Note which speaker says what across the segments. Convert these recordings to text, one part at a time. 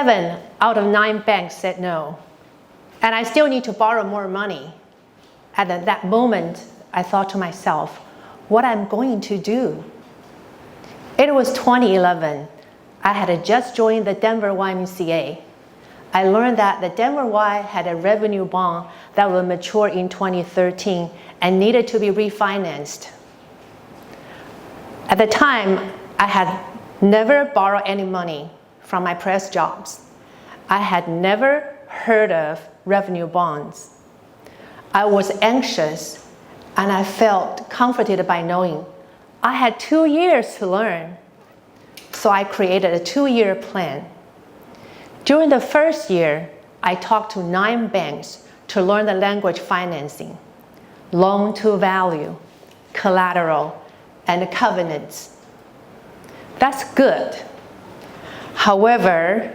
Speaker 1: 7 out of 9 banks said no. And I still need to borrow more money. At that moment, I thought to myself, what I'm going to do? It was 2011. I had just joined the Denver YMCA. I learned that the Denver Y had a revenue bond that would mature in 2013 and needed to be refinanced. At the time, I had never borrowed any money from my press jobs. I had never heard of revenue bonds. I was anxious and I felt comforted by knowing I had 2 years to learn. So I created a 2-year plan. During the first year, I talked to 9 banks to learn the language financing, loan to value, collateral, and covenants. That's good. However,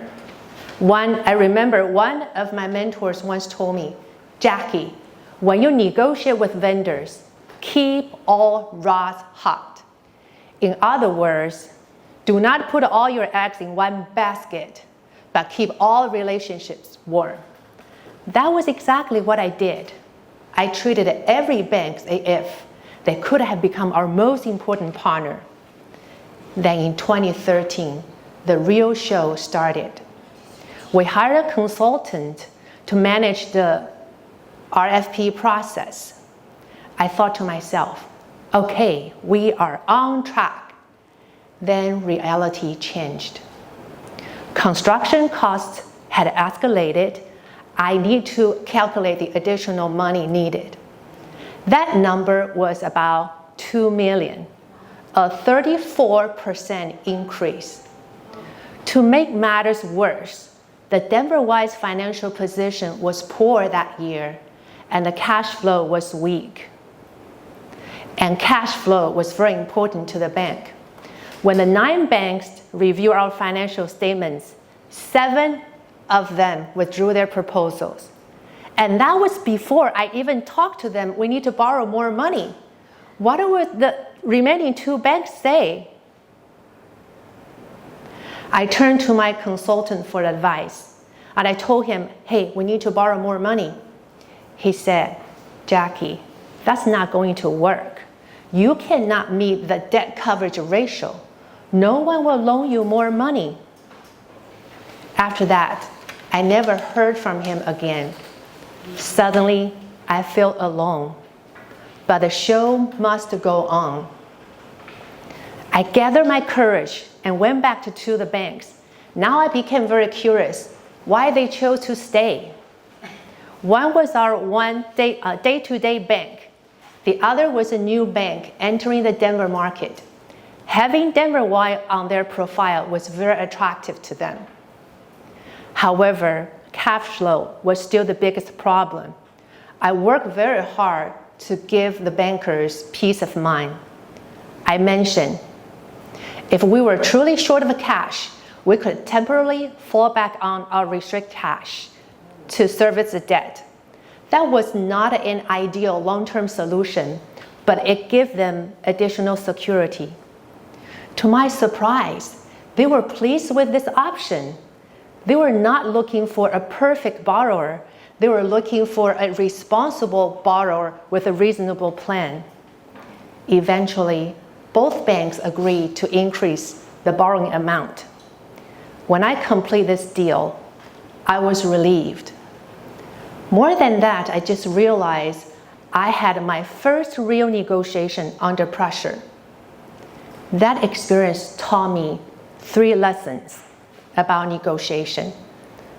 Speaker 1: I remember one of my mentors once told me, Jackie, when you negotiate with vendors, keep all rods hot. In other words, do not put all your eggs in one basket, but keep all relationships warm. That was exactly what I did. I treated every bank as if they could have become our most important partner. Then in 2013, the real show started. We hired a consultant to manage the RFP process. I thought to myself, okay, we are on track. Then reality changed. Construction costs had escalated. I need to calculate the additional money needed. That number was about $2 million, a 34% increase. To make matters worse, the Denver Y's financial position was poor that year, and the cash flow was weak. And cash flow was very important to the bank. When the 9 banks reviewed our financial statements, 7 of them withdrew their proposals. And that was before I even talked to them, we need to borrow more money. What would the remaining 2 banks say? I turned to my consultant for advice, and I told him, hey, we need to borrow more money. He said, Jackie, that's not going to work. You cannot meet the debt coverage ratio. No one will loan you more money. After that, I never heard from him again. Suddenly, I felt alone. But the show must go on. I gathered my courage and went back to the banks. Now I became very curious why they chose to stay. One was our day-to-day bank. The other was a new bank entering the Denver market. Having Denver Y on their profile was very attractive to them. However, cash flow was still the biggest problem. I worked very hard to give the bankers peace of mind. I mentioned, if we were truly short of cash, we could temporarily fall back on our restricted cash to service the debt. That was not an ideal long-term solution, but it gave them additional security. To my surprise, they were pleased with this option. They were not looking for a perfect borrower. They were looking for a responsible borrower with a reasonable plan. Eventually, both banks agreed to increase the borrowing amount. When I completed this deal, I was relieved. More than that, I just realized I had my first real negotiation under pressure. That experience taught me 3 lessons about negotiation.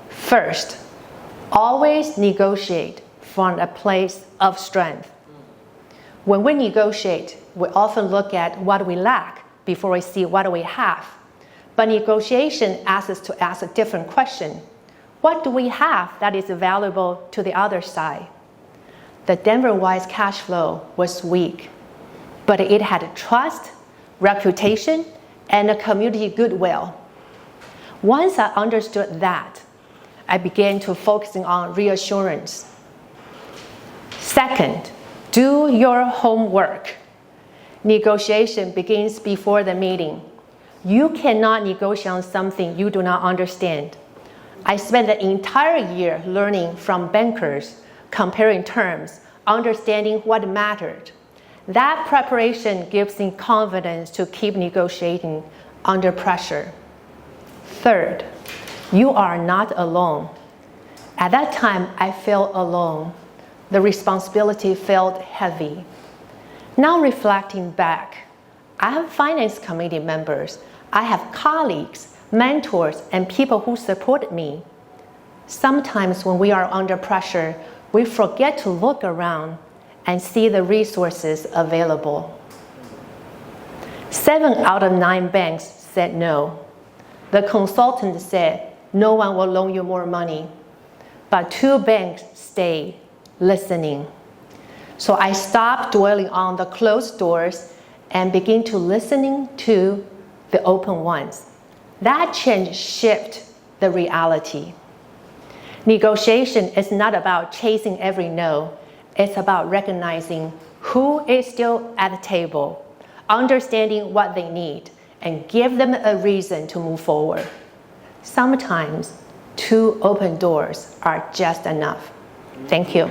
Speaker 1: First, always negotiate from a place of strength. When we negotiate, we often look at what we lack before we see what we have. But negotiation asks us to ask a different question. What do we have that is valuable to the other side? The Denver Y's cash flow was weak, but it had trust, reputation, and a community goodwill. Once I understood that, I began to focus on reassurance. Second, do your homework. Negotiation begins before the meeting. You cannot negotiate on something you do not understand. I spent the entire year learning from bankers, comparing terms, understanding what mattered. That preparation gives me confidence to keep negotiating under pressure. Third, you are not alone. At that time, I felt alone. The responsibility felt heavy. Now reflecting back, I have finance committee members. I have colleagues, mentors, and people who support me. Sometimes when we are under pressure, we forget to look around and see the resources available. 7 out of 9 banks said no. The consultant said, no one will loan you more money. But 2 banks stayed listening. So I stopped dwelling on the closed doors and began to listening to the open ones. That change shifted the reality. Negotiation is not about chasing every no. It's about recognizing who is still at the table, understanding what they need, and give them a reason to move forward. Sometimes 2 open doors are just enough. Thank you.